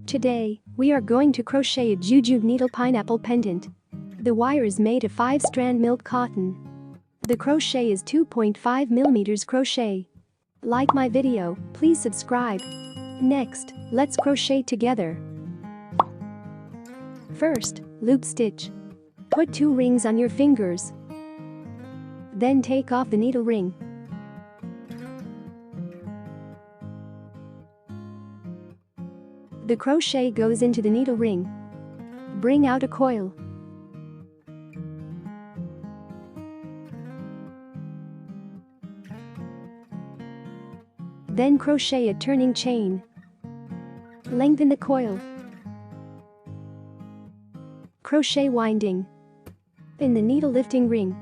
Today, we are going to crochet a jujube needle pineapple pendant. The wire is made of 5-strand milk cotton. The crochet is 2.5 millimeters crochet. Like my video, please subscribe. Next, let's crochet together. First, loop stitch. Put 2 rings on your fingers. Then take off the needle ring. The crochet goes into the needle ring. Bring out a coil. Then crochet a turning chain. Lengthen the coil. Crochet winding in the needle lifting ring.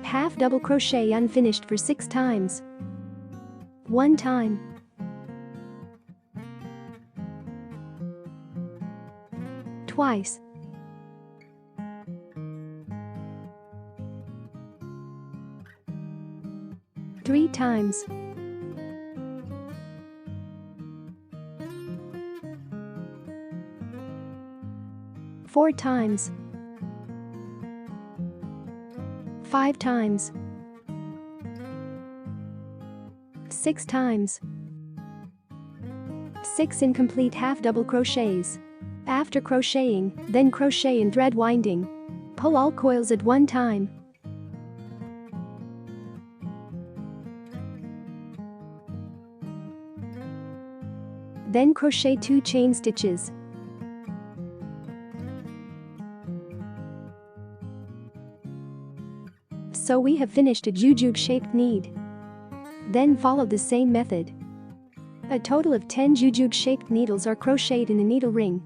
Half double crochet unfinished for 6 times. 1 time. Twice. 3 times. 4 times. 5 times. 6 times. 6 incomplete half double crochets. After crocheting, then crochet in thread winding. Pull all coils at one time. Then crochet 2 chain stitches. So we have finished a jujube shaped need. Then follow the same method. A total of 10 jujube shaped needles are crocheted in the needle ring.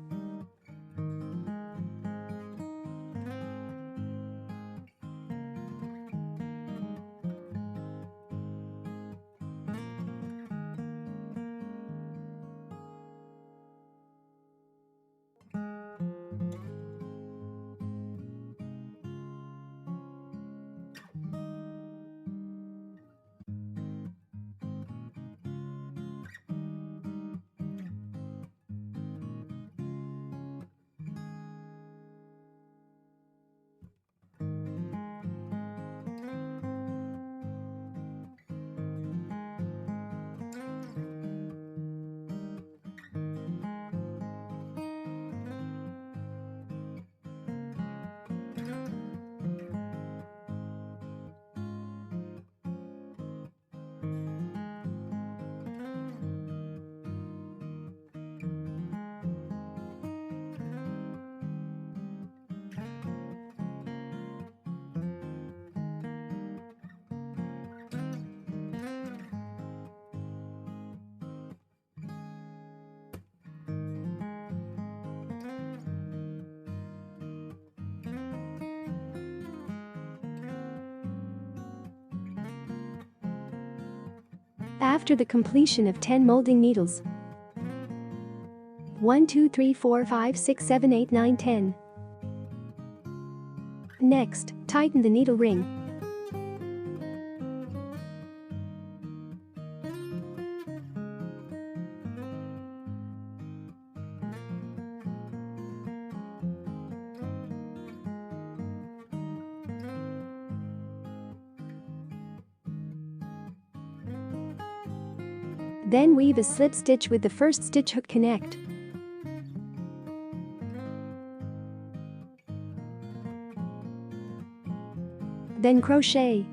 After the completion of 10 molding needles. 1 2 3 4 5 6 7 8 9 10. Next, tighten the needle ring. Then weave a slip stitch with the first stitch hook connect. Then crochet.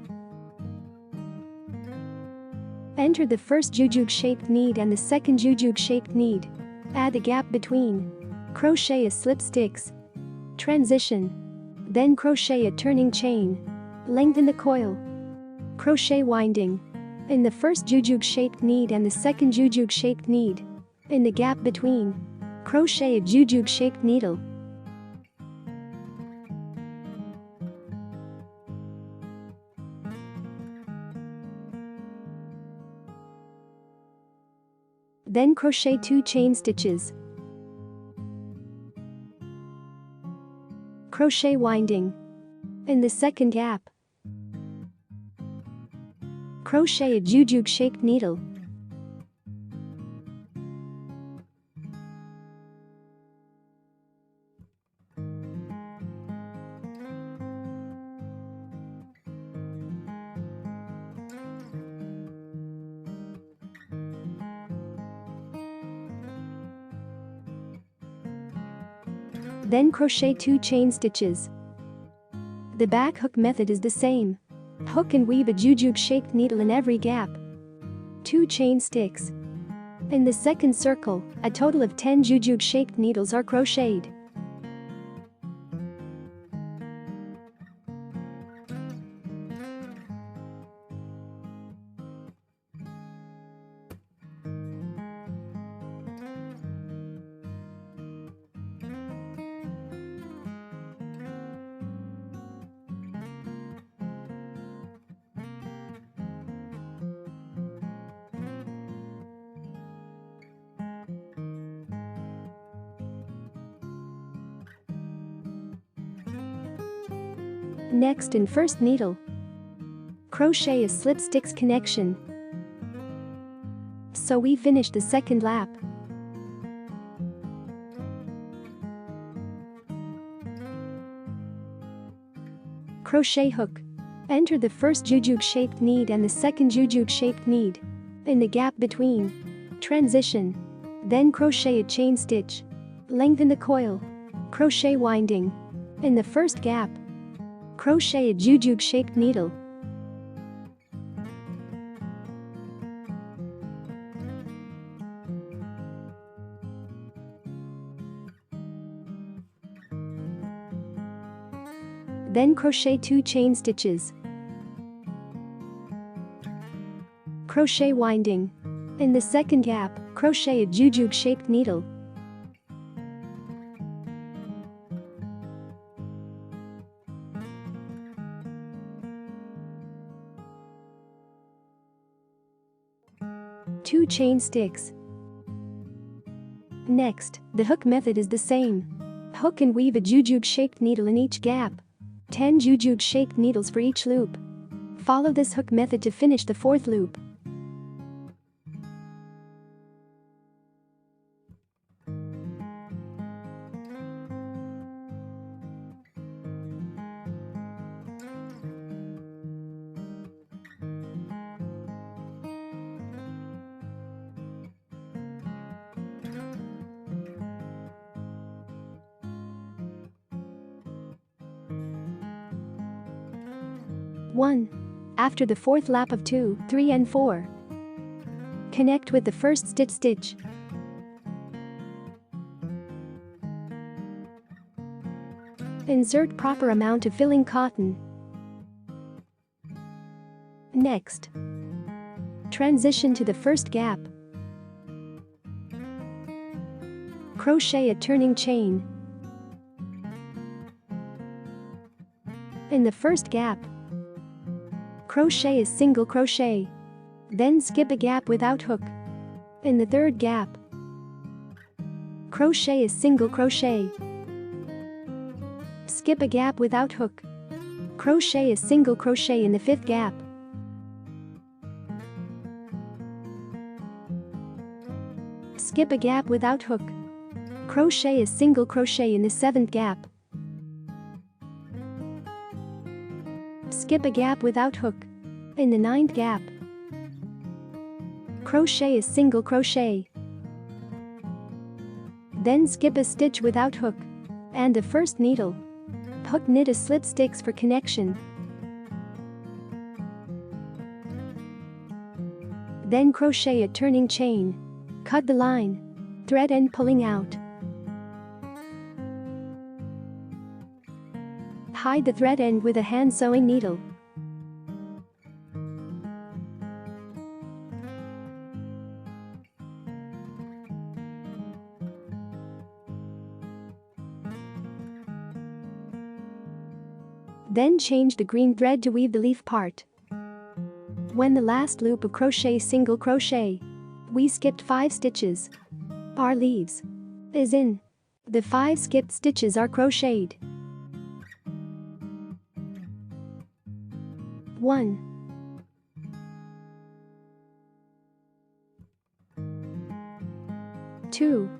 Enter the first jujube shaped need and the second jujube shaped need. Add the gap between. Crochet a slip stitch. Transition. Then crochet a turning chain. Lengthen the coil. Crochet winding in the first jujube shaped need and the second jujube shaped need. In the gap between, crochet a jujube shaped needle. Then crochet 2 chain stitches. Crochet winding in the second gap. Crochet a jujube shaped needle. Then crochet 2 chain stitches. The back hook method is the same. Hook and weave a jujube-shaped needle in every gap. 2 chain sticks. In the second circle, a total of 10 jujube-shaped needles are crocheted. Next, in first needle, crochet a slip sticks connection. So we finish the second lap. Crochet hook. Enter the first jujube-shaped needle and the second jujube-shaped needle in the gap between. Transition. Then crochet a chain stitch. Lengthen the coil. Crochet winding. In the first gap, crochet a jujube-shaped needle. Then crochet 2 chain stitches. Crochet winding. In the second gap, crochet a jujube-shaped needle. Two chain sticks. Next, the hook method is the same. Hook and weave a jujube-shaped needle in each gap. 10 jujube-shaped needles for each loop. Follow this hook method to finish the fourth loop. After the fourth lap of 2, 3 and 4, connect with the first stitch. Insert proper amount of filling cotton. Next, transition to the first gap. Crochet a turning chain. In the first gap, crochet a single crochet. Then skip a gap without hook. In the third gap, crochet a single crochet. Skip a gap without hook. Crochet a single crochet in the fifth gap. Skip a gap without hook. Crochet a single crochet in the seventh gap. Skip a gap without hook. In the ninth gap, crochet a single crochet. Then skip a stitch without hook. And the first needle. Hook knit a slip sticks for connection. Then crochet a turning chain. Cut the line. Thread end pulling out. Hide the thread end with a hand sewing needle. Then change the green thread to weave the leaf part. When the last loop of crochet single crochet, we skipped 5 stitches. Our leaves is in. The 5 skipped stitches are crocheted. 1 2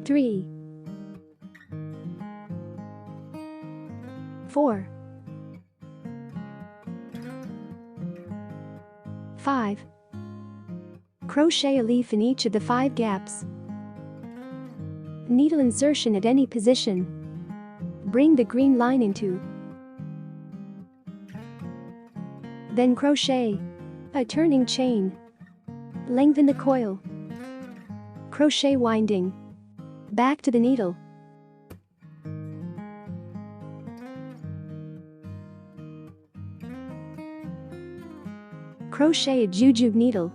3 4 5 Crochet a leaf in each of the 5 gaps. Needle insertion at any position. Bring the green line into. Then crochet a turning chain. Lengthen the coil. Crochet winding. Back to the needle. Crochet a jujube needle.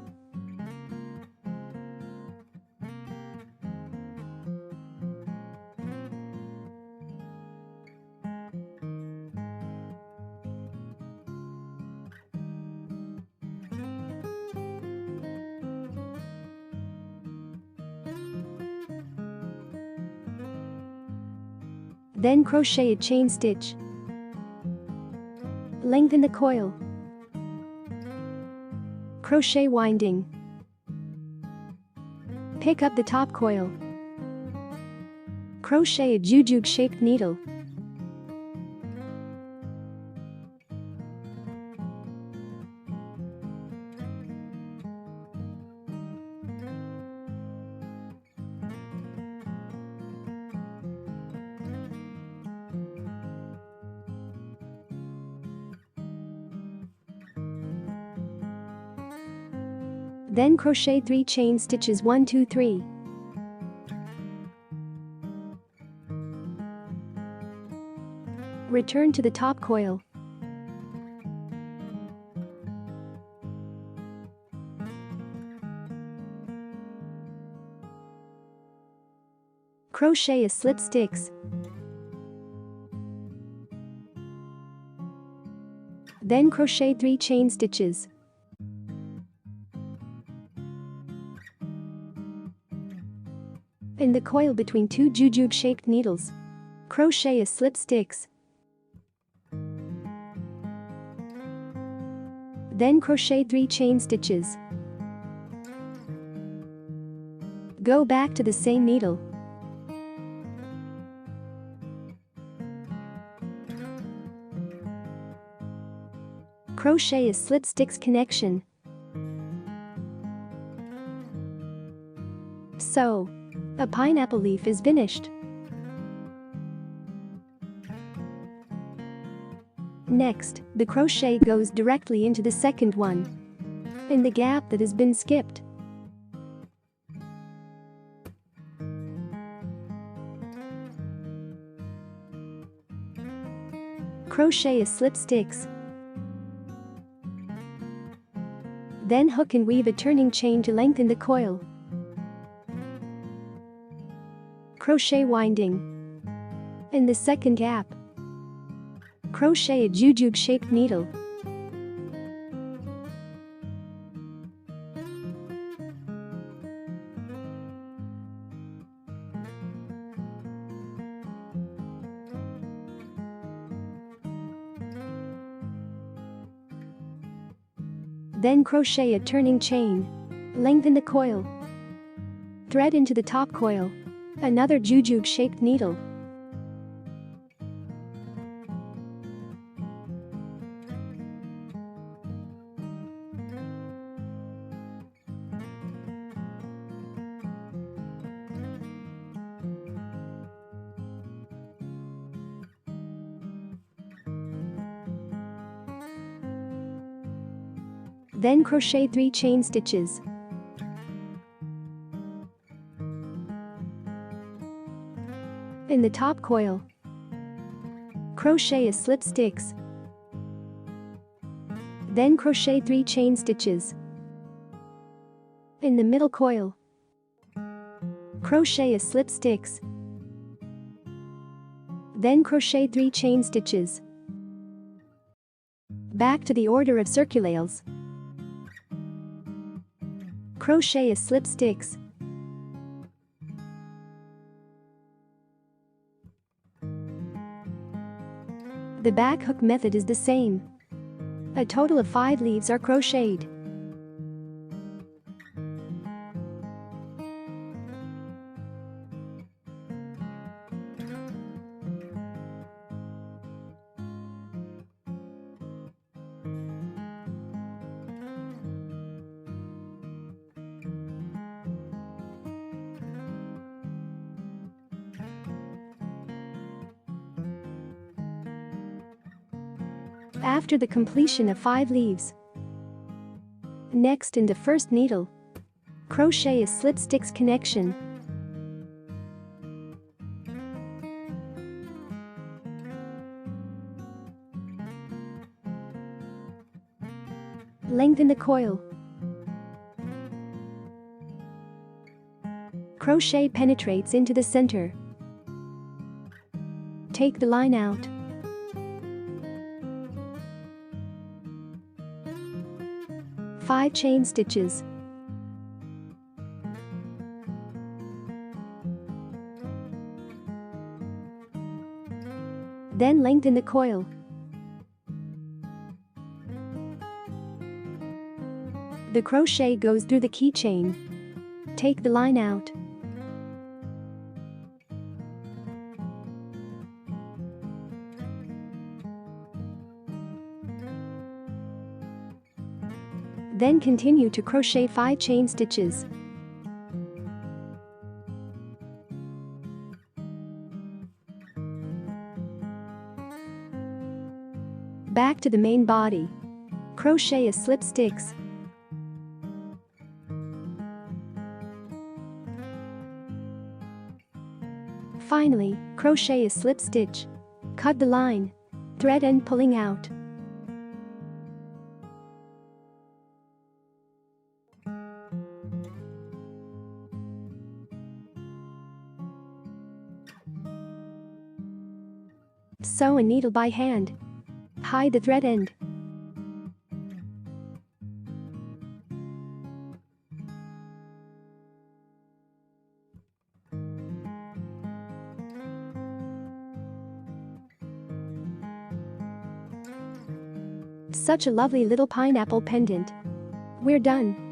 Then crochet a chain stitch. Lengthen the coil. Crochet winding. Pick up the top coil. Crochet a jujube shaped needle. Then crochet 3 chain stitches 1 2 3. Return to the top coil. Crochet a slip sticks. Then crochet 3 chain stitches. In the coil between 2 jujube shaped needles. Crochet a slip sticks. Then crochet 3 chain stitches. Go back to the same needle. Crochet a slip sticks connection. So, a pineapple leaf is finished. Next, the crochet goes directly into the second one, in the gap that has been skipped. Crochet a slip sticks. Then hook and weave a turning chain to lengthen the coil. Crochet winding. In the second gap. Crochet a jujube shaped needle. Then crochet a turning chain. Lengthen the coil. Thread into the top coil. Another jujube shaped needle. Then crochet 3 chain stitches. In the top coil. Crochet a slip sticks. Then crochet 3 chain stitches. In the middle coil. Crochet a slip sticks. Then crochet 3 chain stitches. Back to the order of circulales. Crochet a slip sticks. The back hook method is the same. A total of 5 leaves are crocheted. after the completion of 5 leaves. Next, in the first needle, crochet a slip stitch connection. Lengthen the coil. Crochet penetrates into the center. Take the line out. Five chain stitches. Then lengthen the coil. The crochet goes through the keychain. Take the line out. Then continue to crochet 5 chain stitches. Back to the main body. Crochet a slip stitch. Finally, crochet a slip stitch. Cut the line. Thread end pulling out. Sew a needle by hand. Hide the thread end. Such a lovely little pineapple pendant. We're done.